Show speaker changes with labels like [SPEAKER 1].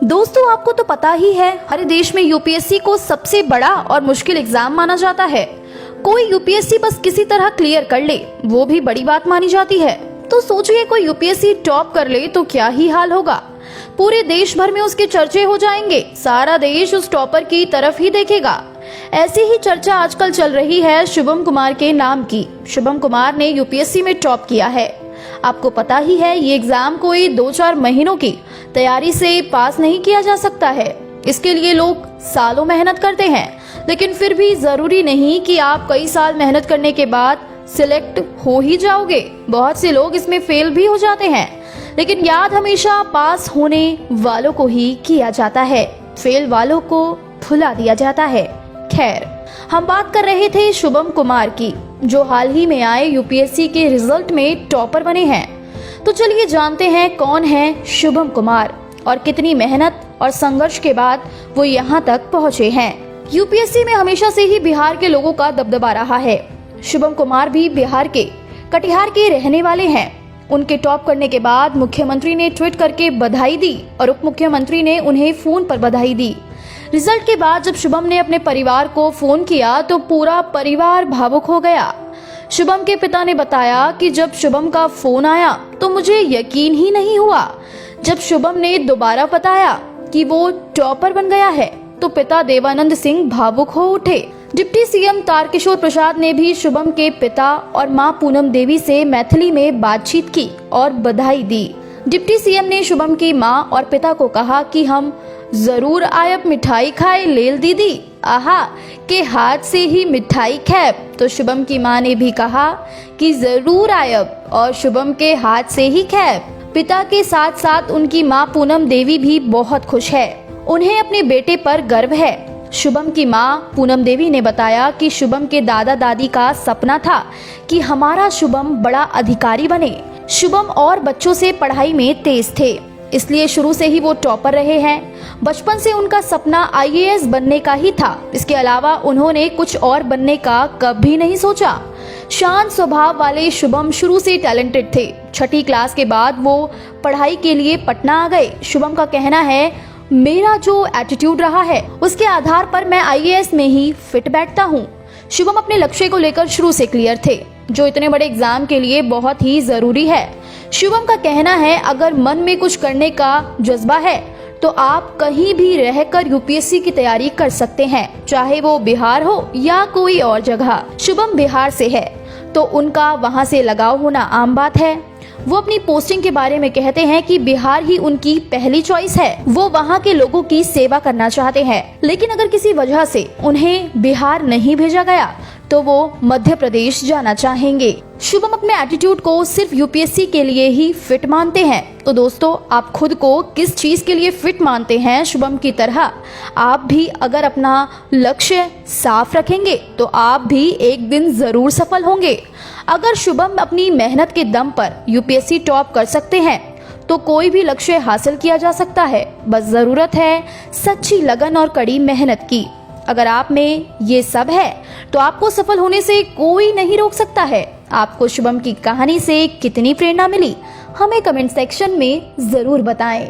[SPEAKER 1] दोस्तों, आपको तो पता ही है, हमारे देश में यूपीएससी को सबसे बड़ा और मुश्किल एग्जाम माना जाता है। कोई यूपीएससी बस किसी तरह क्लियर कर ले, वो भी बड़ी बात मानी जाती है। तो सोचिए, कोई यूपीएससी टॉप कर ले तो क्या ही हाल होगा। पूरे देश भर में उसके चर्चे हो जाएंगे, सारा देश उस टॉपर की तरफ ही देखेगा। ऐसी ही चर्चा आजकल चल रही है शुभम कुमार के नाम की। शुभम कुमार ने यूपीएससी में टॉप किया है। आपको पता ही है, ये एग्जाम कोई 2-4 महीनों की तैयारी से पास नहीं किया जा सकता है। इसके लिए लोग सालों मेहनत करते हैं, लेकिन फिर भी जरूरी नहीं कि आप कई साल मेहनत करने के बाद सिलेक्ट हो ही जाओगे। बहुत से लोग इसमें फेल भी हो जाते हैं, लेकिन याद हमेशा पास होने वालों को ही किया जाता है, फेल वालों को भुला दिया जाता है। खैर, हम बात कर रहे थे शुभम कुमार की, जो हाल ही में आए यूपीएससी के रिजल्ट में टॉपर बने हैं। तो चलिए जानते हैं कौन है शुभम कुमार और कितनी मेहनत और संघर्ष के बाद वो यहाँ तक पहुँचे हैं। यूपीएससी में हमेशा से ही बिहार के लोगों का दबदबा रहा है। शुभम कुमार भी बिहार के कटिहार के रहने वाले हैं। उनके टॉप करने के बाद मुख्यमंत्री ने ट्वीट करके बधाई दी और उप मुख्यमंत्री ने उन्हें फोन पर बधाई दी। रिजल्ट के बाद जब शुभम ने अपने परिवार को फोन किया तो पूरा परिवार भावुक हो गया। शुभम के पिता ने बताया कि जब शुभम का फोन आया तो मुझे यकीन ही नहीं हुआ। जब शुभम ने दोबारा बताया कि वो टॉपर बन गया है तो पिता देवानंद सिंह भावुक हो उठे। डिप्टी सीएम तारकिशोर प्रसाद ने भी शुभम के पिता और मां पूनम देवी से मैथिली में बातचीत की और बधाई दी। डिप्टी सीएम ने शुभम की मां और पिता को कहा कि हम जरूर आयब मिठाई खाए लेल दीदी, आहा के हाथ से ही मिठाई खैब। तो शुभम की मां ने भी कहा कि जरूर आयब और शुभम के हाथ से ही खैब। पिता के साथ साथ उनकी मां पूनम देवी भी बहुत खुश है, उन्हें अपने बेटे पर गर्व है। शुभम की मां पूनम देवी ने बताया कि शुभम के दादा दादी का सपना था कि हमारा शुभम बड़ा अधिकारी बने। शुभम और बच्चों से पढ़ाई में तेज थे, इसलिए शुरू से ही वो टॉपर रहे हैं। बचपन से उनका सपना आईएएस बनने का ही था। इसके अलावा उन्होंने कुछ और बनने का कभी नहीं सोचा। शांत स्वभाव वाले शुभम शुरू से टैलेंटेड थे। 6ठी क्लास के बाद वो पढ़ाई के लिए पटना आ गए। शुभम का कहना है, मेरा जो एटीट्यूड रहा है उसके आधार पर मैं आईएएस में ही फिट बैठता हूँ। शुभम अपने लक्ष्य को लेकर शुरू से क्लियर थे, जो इतने बड़े एग्जाम के लिए बहुत ही जरूरी है। शुभम का कहना है, अगर मन में कुछ करने का जज्बा है तो आप कहीं भी रहकर यूपीएससी की तैयारी कर सकते हैं, चाहे वो बिहार हो या कोई और जगह। शुभम बिहार से है तो उनका वहां से लगाव होना आम बात है। वो अपनी पोस्टिंग के बारे में कहते हैं कि बिहार ही उनकी पहली चॉइस है। वो वहाँ के लोगों की सेवा करना चाहते हैं, लेकिन अगर किसी वजह से उन्हें बिहार नहीं भेजा गया तो वो मध्य प्रदेश जाना चाहेंगे। शुभम अपने एटीट्यूड को सिर्फ यूपीएससी के लिए ही फिट मानते हैं। तो दोस्तों, आप खुद को किस चीज के लिए फिट मानते हैं? शुभम की तरह आप भी अगर अपना लक्ष्य साफ रखेंगे तो आप भी एक दिन जरूर सफल होंगे। अगर शुभम अपनी मेहनत के दम पर यूपीएससी टॉप कर सकते हैं तो कोई भी लक्ष्य हासिल किया जा सकता है। बस जरूरत है सच्ची लगन और कड़ी मेहनत की। अगर आप में ये सब है तो आपको सफल होने से कोई नहीं रोक सकता है। आपको शुभम की कहानी से कितनी प्रेरणा मिली, हमें कमेंट सेक्शन में जरूर बताएं।